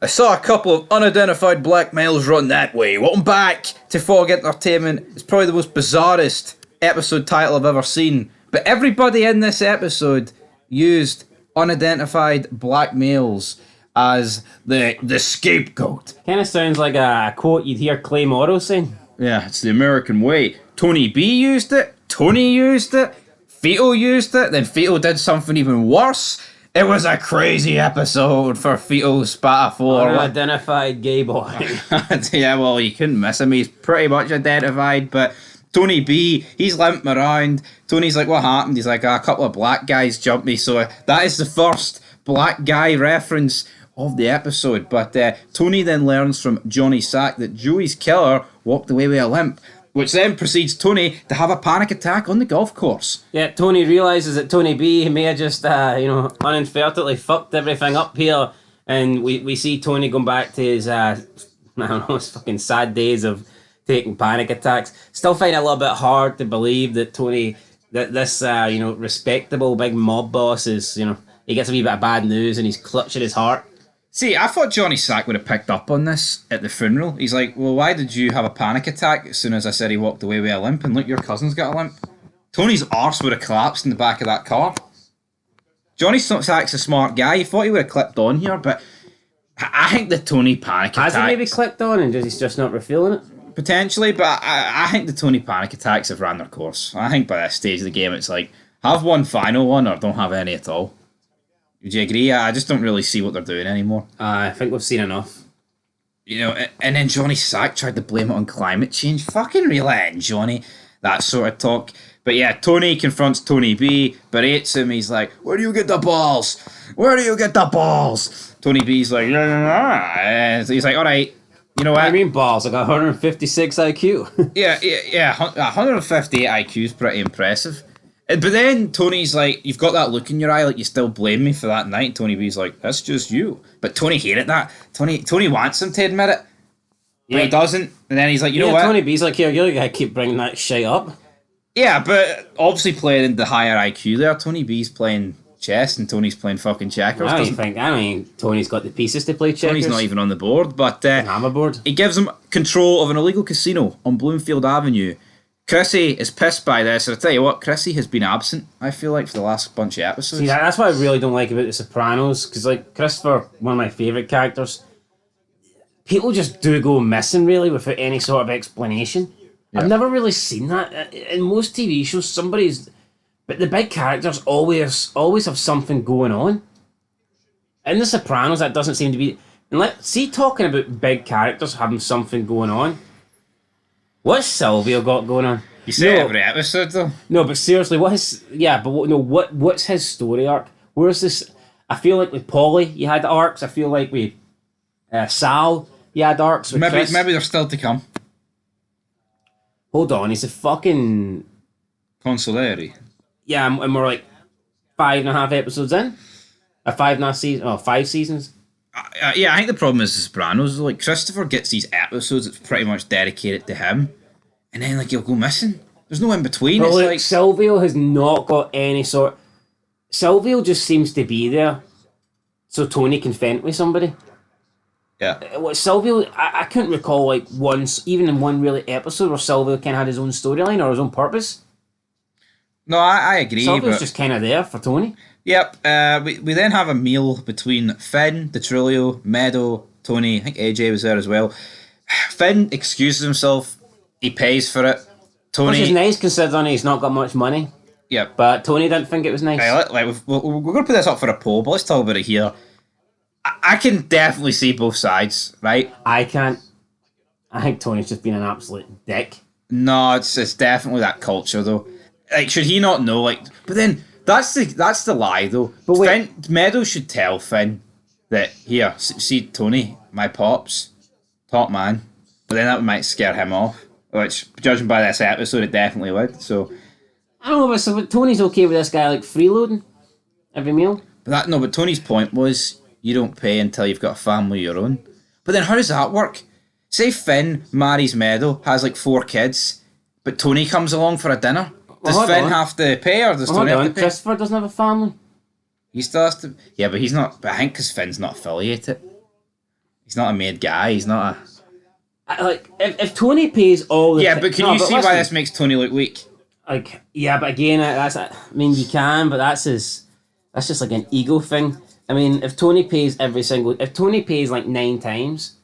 I saw a couple of unidentified black males run that way. Welcome back to Fog Entertainment. It's probably the most bizarrest episode title I've ever seen. But everybody in this episode used unidentified black males as the scapegoat. Kind of sounds like a quote you'd hear Clay Morrow saying. Yeah, it's the American way. Tony B used it. Tony used it. Feto used it. Then Feto did something even worse. It was a crazy episode for Feto Spatafor. Unidentified gay boy. Yeah, well, you couldn't miss him. He's pretty much identified, but Tony B, he's limping around. Tony's like, what happened? He's like, a couple of black guys jumped me. So that is the first black guy reference of the episode. But Tony then learns from Johnny Sack that Joey's killer walked away with a limp, which then precedes Tony to have a panic attack on the golf course. Yeah, Tony realises that Tony B may have just, uninadvertently fucked everything up here. And we see Tony going back to his, his fucking sad days of taking panic attacks. Still find it a little bit hard to believe that this respectable big mob boss is, he gets a wee bit of bad news and he's clutching his heart. See, I thought Johnny Sack would have picked up on this at the funeral. He's like, well, why did you have a panic attack as soon as I said he walked away with a limp? And look, your cousin's got a limp. Tony's arse would have collapsed in the back of that car. Johnny Sack's a smart guy. He thought he would have clipped on here, but I think the Tony panic attacks... Has he maybe clicked on and he's just not refilling it? Potentially, but I think the Tony panic attacks have ran their course. I think by this stage of the game, it's like, have one final one or don't have any at all. Would you agree? I just don't really see what they're doing anymore. I think we've seen enough. And then Johnny Sack tried to blame it on climate change. Fucking reel it in, Johnny. That sort of talk. But yeah, Tony confronts Tony B, berates him. He's like, where do you get the balls? Where do you get the balls? Tony B's like, and he's like, all right, you know what? What do you mean balls? I got 156 IQ. yeah, 158 IQ is pretty impressive. But then Tony's like, you've got that look in your eye like you still blame me for that night. Tony B's like, that's just you. But Tony hated that. Tony wants him to admit it. But he doesn't. And then he's like, you know what? Tony B's like, you're going to keep bringing that shit up. Yeah, but obviously playing the higher IQ there. Tony B's playing chess and Tony's playing fucking checkers. I don't think Tony's got the pieces to play checkers. Tony's not even on the board. But I'm aboard. He gives him control of an illegal casino on Bloomfield Avenue. Chrissy is pissed by this, and I tell you what, Chrissy has been absent, I feel like, for the last bunch of episodes. See, that's what I really don't like about The Sopranos, because, like, Christopher, one of my favourite characters, people just do go missing, really, without any sort of explanation. Yeah. I've never really seen that. In most TV shows, but the big characters always have something going on. In The Sopranos, that doesn't seem to be... And talking about big characters having something going on, what's Silvio got going on? You say every episode, though. No, but seriously, what's his story arc? Where's this? I feel like with Paulie, you had arcs. I feel like with Sal, you had arcs. With maybe Chris. Maybe they're still to come. Hold on, he's a fucking... Consolari. Yeah, and we're like 5.5 episodes in? 5.5 seasons? Oh, 5 seasons? Yeah, I think the problem is The Sopranos. Like, Christopher gets these episodes that's pretty much dedicated to him, and then, like, he'll go missing. There's no in between. But it's look, like Silvio has not got any sort... Silvio just seems to be there so Tony can fend with somebody. Yeah. What Silvio... I couldn't recall, like, even in one really episode where Silvio kind of had his own storyline or his own purpose. No, I agree. Silvio's just kind of there for Tony. Yep. We then have a meal between Finn, DiTrulio, Meadow, Tony. I think AJ was there as well. Finn excuses himself. He pays for it. Tony, which is nice considering he's not got much money. Yep. But Tony didn't think it was nice. We're going to put this up for a poll, but let's talk about it here. I can definitely see both sides, right? I can't. I think Tony's just been an absolute dick. No, it's definitely that culture, though. Like, should he not know? Like, but then... That's the lie, though. But wait. Meadow should tell Finn that, here, see Tony, my pops, top man. But then that might scare him off. Which, judging by this episode, it definitely would. So I don't know, but Tony's okay with this guy, like, freeloading every meal. But Tony's point was, you don't pay until you've got a family of your own. But then how does that work? Say Finn marries Meadow, has, like, 4 kids, but Tony comes along for a dinner. Does Finn have to pay, or does Tony have to pay? Christopher doesn't have a family. He still has to... Yeah, but he's not... But I think because Finn's not affiliated. He's not a made guy. He's not a... Like, if Tony pays all the... Yeah, but can you see why this makes Tony look weak? Like, yeah, but again, I mean, you can, but that's just like an ego thing. I mean, if Tony pays if Tony pays like 9 times,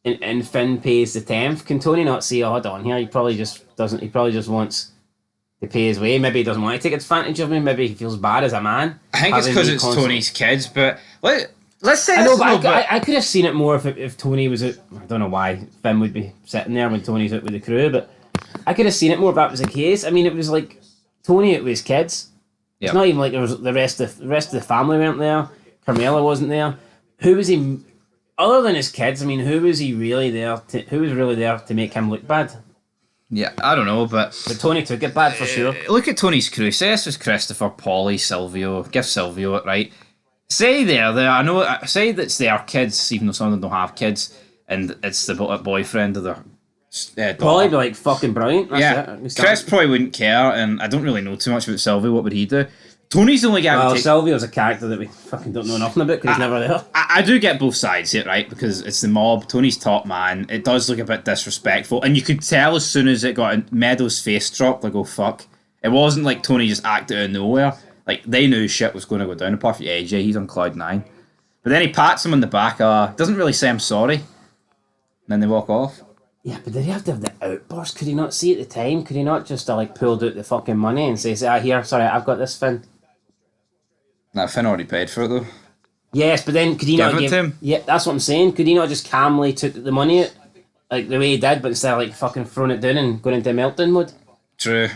and Finn pays the 10th, can Tony not see, oh, hold on here, he probably just wants to pay his way. Maybe he doesn't want to take advantage of me. Maybe he feels bad as a man. I think it's because it's Tony's kids, but let's say I know, but I could have seen it more if Tony was at... I don't know why Finn would be sitting there when Tony's out with the crew, but I could have seen it more if that was the case. I mean, it was like Tony out with his kids. It's not even like there was the rest of the family weren't there. Carmela wasn't there. Who was he... Other than his kids, I mean, who was really there to make him look bad? Yeah, I don't know, but Tony took it bad for sure. Look at Tony's crew. Say this was Christopher, Polly, Silvio. Give Silvio it, right? Say I know. Say that's their kids, even though some of them don't have kids, and it's the boyfriend of their daughter. Probably be like fucking brilliant. That's it. Chris probably wouldn't care, and I don't really know too much about Silvio. What would he do? Tony's the only guy. Well, Silvio's a character that we fucking don't know nothing about because he's never there. I do get both sides here, right? Because it's the mob. Tony's top man. It does look a bit disrespectful, and you could tell as soon as it got in, Meadow's face dropped, like, oh fuck. It wasn't like Tony just acted out of nowhere. Like, they knew shit was going to go down. Apart from AJ, he's on cloud 9. But then he pats him on the back. Doesn't really say I'm sorry. And then they walk off. Yeah, but did he have to have the outburst? Could he not see at the time? Could he not just like pulled out the fucking money and say, here, sorry, I've got this, Finn? Nah, Finn already paid for it though. Yes, but then could he not give it to him? Yeah, that's what I'm saying. Could he not just calmly took the money out, like the way he did, but instead of like fucking throwing it down and going into meltdown mode? True.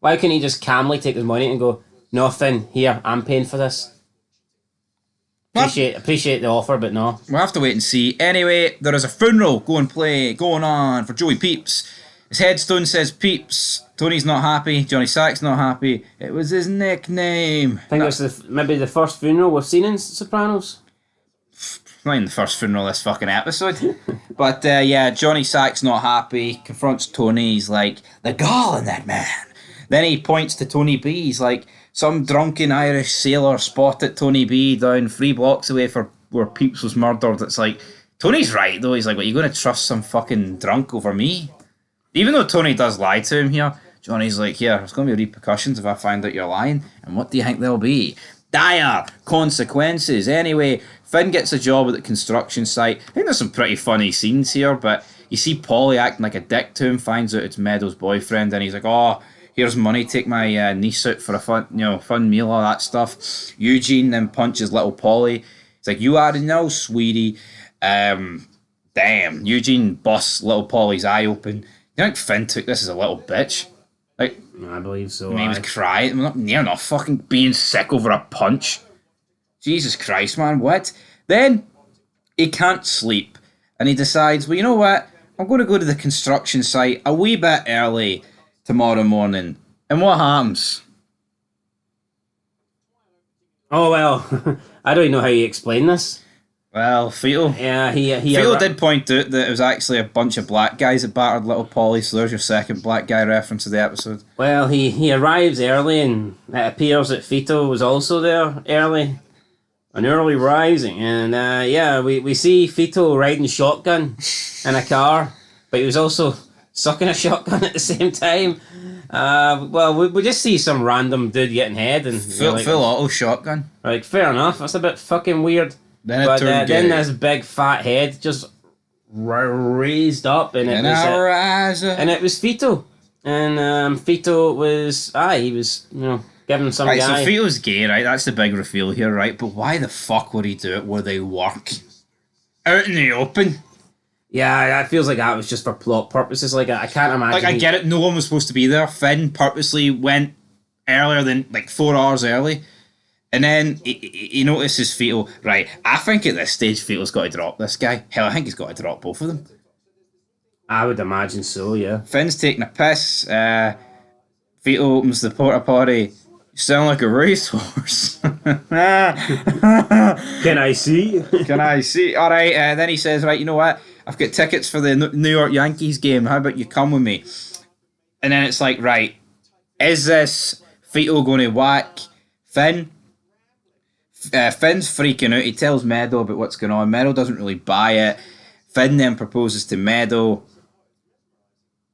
Why couldn't he just calmly take his money and go, no, Finn, here, I'm paying for this? Appreciate the offer, but no. We'll have to wait and see. Anyway, there is a funeral going on for Joey Peeps. His headstone says Peeps. Tony's not happy. Johnny Sack's not happy. It was his nickname. I think it's maybe the first funeral we've seen in Sopranos. Not even the first funeral this fucking episode. But yeah, Johnny Sack's not happy. Confronts Tony. He's like, the gall in that man. Then he points to Tony B. He's like, some drunken Irish sailor spotted Tony B down 3 blocks away for where Peeps was murdered. It's like, Tony's right though. He's like, what, you going to trust some fucking drunk over me? Even though Tony does lie to him here, Johnny's like, yeah, there's going to be repercussions if I find out you're lying. And what do you think they'll be? Dire consequences. Anyway, Finn gets a job at the construction site. I think there's some pretty funny scenes here, but you see Polly acting like a dick to him, finds out it's Meadow's boyfriend, and he's like, oh, here's money, take my niece out for a fun meal, all that stuff. Eugene then punches little Polly. He's like, you already know, sweetie. Damn. Eugene busts little Polly's eye open. You think Finn took this as a little bitch? Like, I believe so. He was crying. Not near enough fucking being sick over a punch. Jesus Christ, man, what? Then he can't sleep. And he decides, well, you know what? I'm going to go to the construction site a wee bit early tomorrow morning. And what happens? Oh, well, I don't know how you explain this. Well, Fetal. Yeah, he Fetal did point out that it was actually a bunch of black guys that battered little Polly, so there's your second black guy reference of the episode. Well, he arrives early, and it appears that Fetal was also there early. An early rising, and yeah, we see Fetal riding shotgun in a car, but he was also sucking a shotgun at the same time. Well, we just see some random dude getting head and full auto shotgun. Like, fair enough. That's a bit fucking weird. Then this big fat head just raised up, and it was Fetal, and Fetal was he was giving some guy. So Fetal's gay, right? That's the big reveal here, right? But why the fuck would he do it where they work? Out in the open? Yeah, it feels like that was just for plot purposes. Like, I can't imagine. Like, I get it, no one was supposed to be there. Finn purposely went earlier than, 4 hours early. And then he notices Fetal. Right, I think at this stage, Fetal's got to drop this guy. Hell, I think he's got to drop both of them. I would imagine so, yeah. Finn's taking a piss. Fetal opens the porta potty. You sound like a racehorse. Can I see? Can I see? All right. Then he says, right, you know what? I've got tickets for the New York Yankees game. How about you come with me? And then it's like, right, is this Fetal going to whack Finn? Finn's freaking out. He tells Meadow about what's going on. Meadow doesn't really buy it. Finn then proposes to Meadow.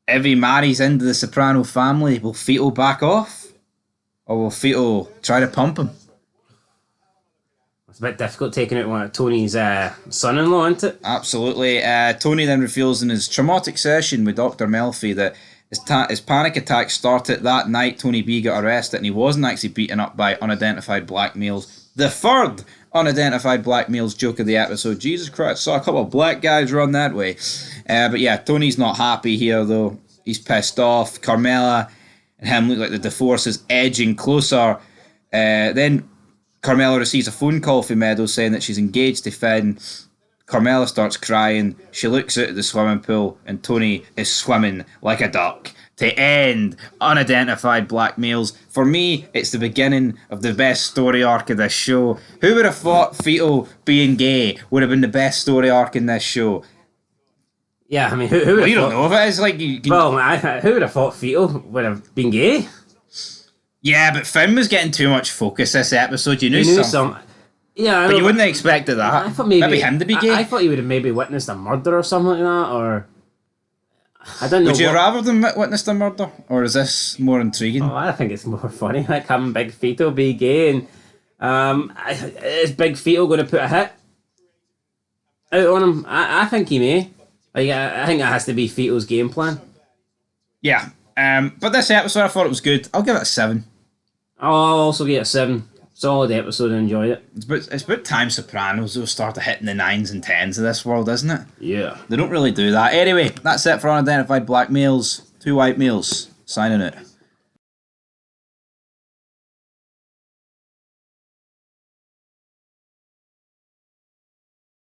If he marries into the Soprano family, will Fito back off? Or will Fito try to pump him? It's a bit difficult taking out one of Tony's son-in-law, isn't it? Absolutely. Tony then reveals in his traumatic session with Dr. Melfi that his panic attack started that night Tony B got arrested and he wasn't actually beaten up by unidentified black males. The third unidentified black males joke of the episode. Jesus Christ, saw a couple of black guys run that way. But yeah, Tony's not happy here though. He's pissed off. Carmela and him look like the divorce is edging closer. Then Carmela receives a phone call from Meadow saying that she's engaged to Finn. Carmela starts crying. She looks out at the swimming pool and Tony is swimming like a duck. To end unidentified black males. For me, it's the beginning of the best story arc of this show. Who would have thought Fito being gay would have been the best story arc in this show? Yeah, I mean, who would have Well, you don't know if it is like you can... Well, who would have thought Fito would have been gay? Yeah, but Finn was getting too much focus this episode. You knew something. Yeah, I know, but you wouldn't have expected that. I thought maybe him to be gay. I thought he would have maybe witnessed a murder or something like that, or I don't know. Would you rather than witness the murder, or is this more intriguing? Oh, I think it's more funny, like having Big Fito be gay, and is Big Fito going to put a hit out on him? I think he may. Like, I think that has to be Fito's game plan. Yeah, but this episode I thought it was good. I'll give it a 7. I'll also give it a 7. Solid episode, I enjoyed it. It's about time Sopranos will start hitting the 9s and 10s of this world, isn't it? Yeah. They don't really do that. Anyway, that's it for unidentified black males. 2 white males. Signing out.